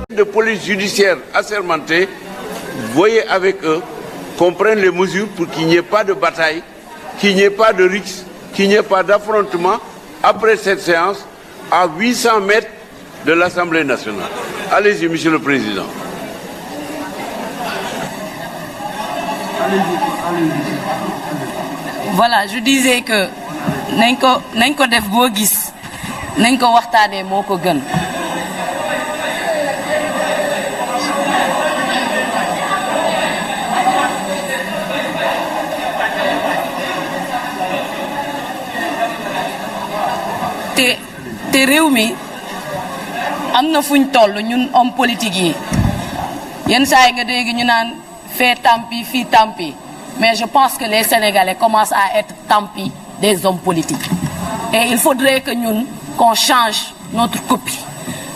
De police judiciaire assermentés, voyez avec eux qu'on prenne les mesures pour qu'il n'y ait pas de bataille, qu'il n'y ait pas de rixe, qu'il n'y ait pas d'affrontement après cette séance à 800 mètres de l'Assemblée nationale. Allez-y, Monsieur le Président. Voilà, je disais que nañ ko def boo gis nañ ko waxtaanee moo ko gën. te réew mi am na fuñ toll ñun homme politique yi yenn saa yi nga dégg ñu naan fee tampi fii tampi mais je pense que les Sénégalais commencent à être tampi des hommes politiques et il faudrait que ñun qu'on change notre copie.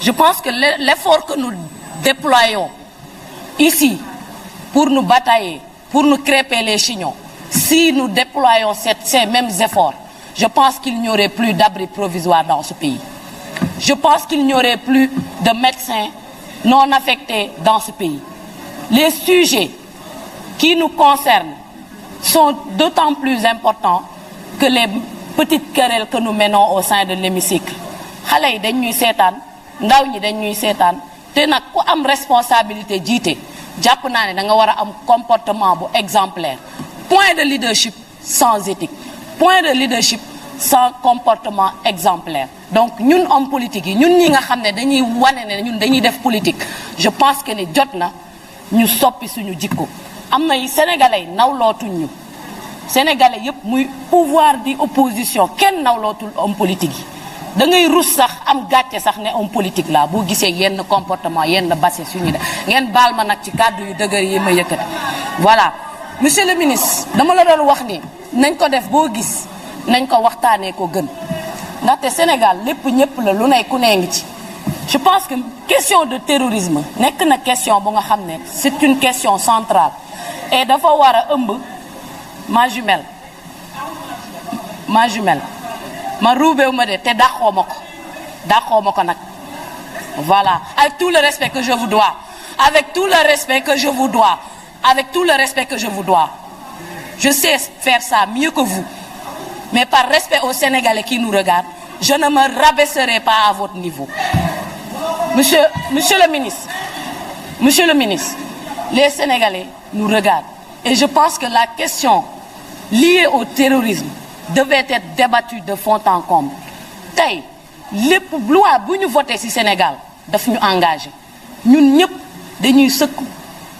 Je pense que l'effort que nous déployons ici pour nous batailler, pour nous crêper les chignons, si nous déployons ces mêmes efforts, je pense qu'il n'y aurait plus d'abris provisoires dans ce pays. Je pense qu'il n'y aurait plus de médecins non affectés dans ce pays. Les sujets qui nous concernent sont d'autant plus importants que les petites querelles que nous menons au sein de l'hémicycle. Xale yi dañ ñuy seetaan ndaw ñi dañ ñuy seetaan te nag ku am responsabilité jiite jàpp naa ne da nga war a am comportement bu exemplaire. Point de leadership sans éthique. Point de leadership sans comportement exemplaire. Donc ñun homme politique yi ñun ñi nga xam ne dañuy wane ne ñun dañuy def politique je pense que ni jot na ñu soppi suñu jikko. Am na Sénégalais nawlootuñ ñu Sénégalais yëpp muy pouvoir di opposition kenn nawlootul homme politique yi da ngay rus sax am gàcce sax ne homme politique la boo gisee yenn comportement yenn basse suñu def ngeen baal ma nag ci kàddu yu dëgër yi ma yëkkati. Voilà monsieur le ministre dama la doon wax ni nañ ko def boo gis nañ ko waxtaanee ko gën ndaxte Sénégal lépp ñëpp la lu ne ku nee ngi ci. Je pense que question de terrorisme nekk na question bu nga xam ne c'est une question centrale et dafa war a ëmb ma jumelle ma ruubeewu ma de te dàqoo ma ko nag voilà avec tout le respect que je vous dois je sais faire ça mieux que vous mais par respect aux Sénégalais qui nous regardent je ne me rabaisserai pas à votre niveau. Monsieur le ministre, les Sénégalais nous regardent et je pense que la question liée au terrorisme devait être débattue de fond en comble. Tey lépp loi bu ñu voté ci Sénégal daf ñu engagé ñun ñëpp dañuy sëkk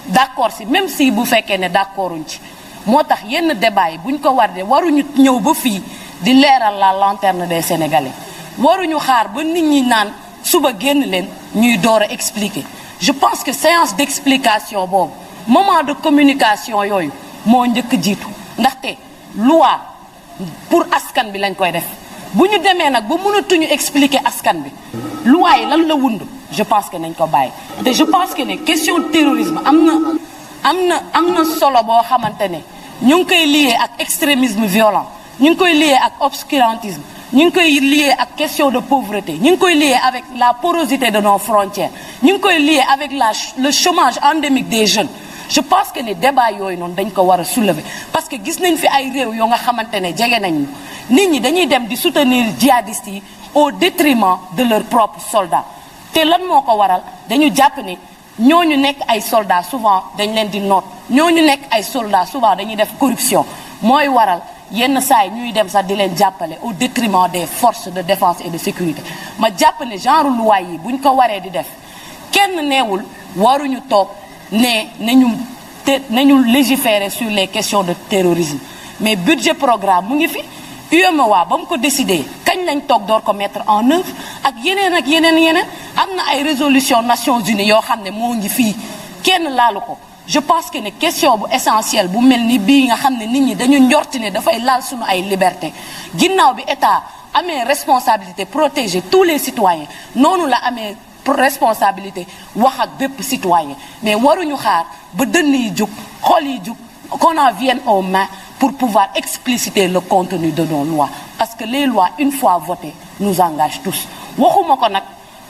d'accord ci même si bu fekkee ne d'accorduñ ci moo tax yenn débat yi bu ñu ko war de waruñu ñëw ba fii di leeral la lanterne des Sénégalais waruñu xaar ba nit ñi naan suba génn leen ñuy door a expliquer. Je pense que séance d'explication boobu moment de communication yooyu moo njëkk jiitu ndaxte loi pour askan bi lañ koy def bu ñu demee nag ba mënatuñu expliquer askan bi loi yi lan la wund je pense que nañ ko bàyyi te je pense que ne question terrorisme am na solo boo xamante ne ñu ngi koy lié ak extrémisme violent ñu ngi koy lié ak obscurantisme ñu ngi koy lié ak question de pauvreté ñu ngi koy lié avec la porosité de nos frontières ñu ngi koy lié avec le chômage endémique des jeunes. Je pense que les débats yooyu noonu dañ ko war a soulever parce que gis nañ fi ay réew yoo nga xamante ne jege nañ nit ñi dañuy dem di soutenir djihadistes yi au détriment de leurs propres soldats te lan moo ko waral dañu jàpp ne ñooñu nekk ay soldats souvent dañ leen di noot ñooñu nekk ay soldats souvent dañuy def corruption mooy waral yenn saa yi ñuy dem sax di leen jàppale au détriment des forces de défense et de sécurité ma jàpp ne genre loi yi buñ ko waree di def kenn neewul waruñu toog nañu légiférer sur les questions de terrorisme mais budget programme mu ngi fi UEMOA ba mu ko décidé kañ lañ toog door ko mettre en œuvre ak yeneen am na ay résolution Nations Unies yoo xam ne moo ngi fii kenn laalu ko. Je pense que ne question bu essentielle bu mel ni bii nga xam ne nit ñi dañu njorti ne dafay laal suñu ay liberté ginnaaw bi état amee responsabilité protéger tous les citoyens noonu la amee responsabilité wax ak bépp citoyen mais waruñu xaar ba dënn yi jug xol yi jug qu'on en vienne aux mains pour pouvoir expliciter le contenu de nos lois. Parce que les lois, une fois votées, nous engagent tous. waxuma ko nag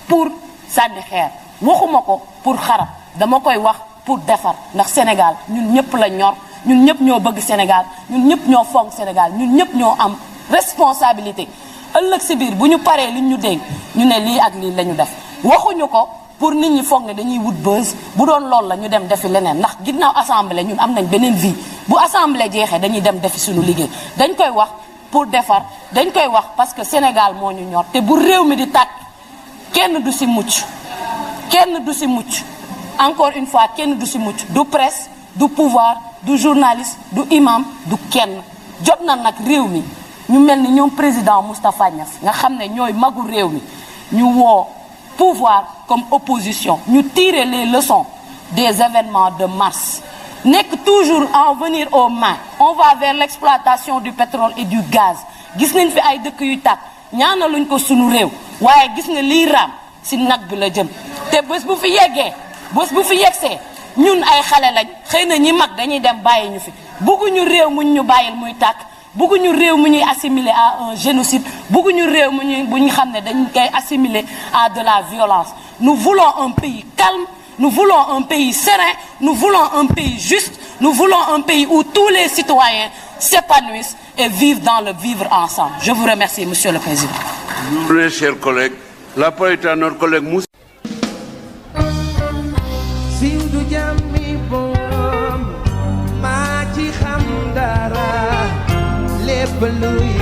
pour sànni xeer waxuma ko pour xarab dama koy wax pour defar ndax Sénégal ñun ñëpp la ñor ñun ñëpp ñoo bëgg Sénégal ñun ñëpp ñoo fonk Sénégal ñun ñëpp ñoo am responsabilité ëllëg si biir bu ñu paree li ñu dénk ñu ne lii ak lii la ñu def waxuñu ko pour nit ñi foog ne dañuy wut buzz bu doon loolu la ñu dem defi leneen ndax ginnaaw assemblée ñun am nañ beneen vie bu assemblée jeexee dañuy dem defi suñu liggéey dañ koy wax pour defar dañ koy wax parce que Sénégal moo ñu ñor te bu réew mi di tàkk kenn du si mucc kenn du si mucc encore une fois kenn du si mucc du presse du pouvoir du journaliste du imam du kenn jot na nag réew mi ñu mel ni ñoom président Moustapha Niasse nga xam ne ñooy magu réew mi ñu woo pouvoir comme opposition ñu tirer les leçons des événements de mars nekk toujours en venir aux mains on va vers l'exploitation du pétrole et du gaz gis nañ fi ay dëkk yu tàkk ñaanaluñ ko sunu réew waaye gis nga lii raam si nag bi la jëm te bés bu fi yeggee bés bu fi yeggsee ñun ay xale lañ xëy na ñi mag dañuy dem bàyyi ñu fi bugguñu réew muñ ñu bàyyil muy tàkk bugguñu réew mu ñuy assimiler à un génocide bugguñu réew mu ñuy bu ñu xam ne dañ koy assimiler à de la violence nous voulons un pays calme nous voulons un pays serein nous voulons un pays juste nous voulons un pays où tous les citoyens s'épanouissent et vivent dans le vivre ensemble. Je vous remercie, Monsieur le Président. Mes chers collègues, la parole est à notre collègue Moussa. Hallelujah.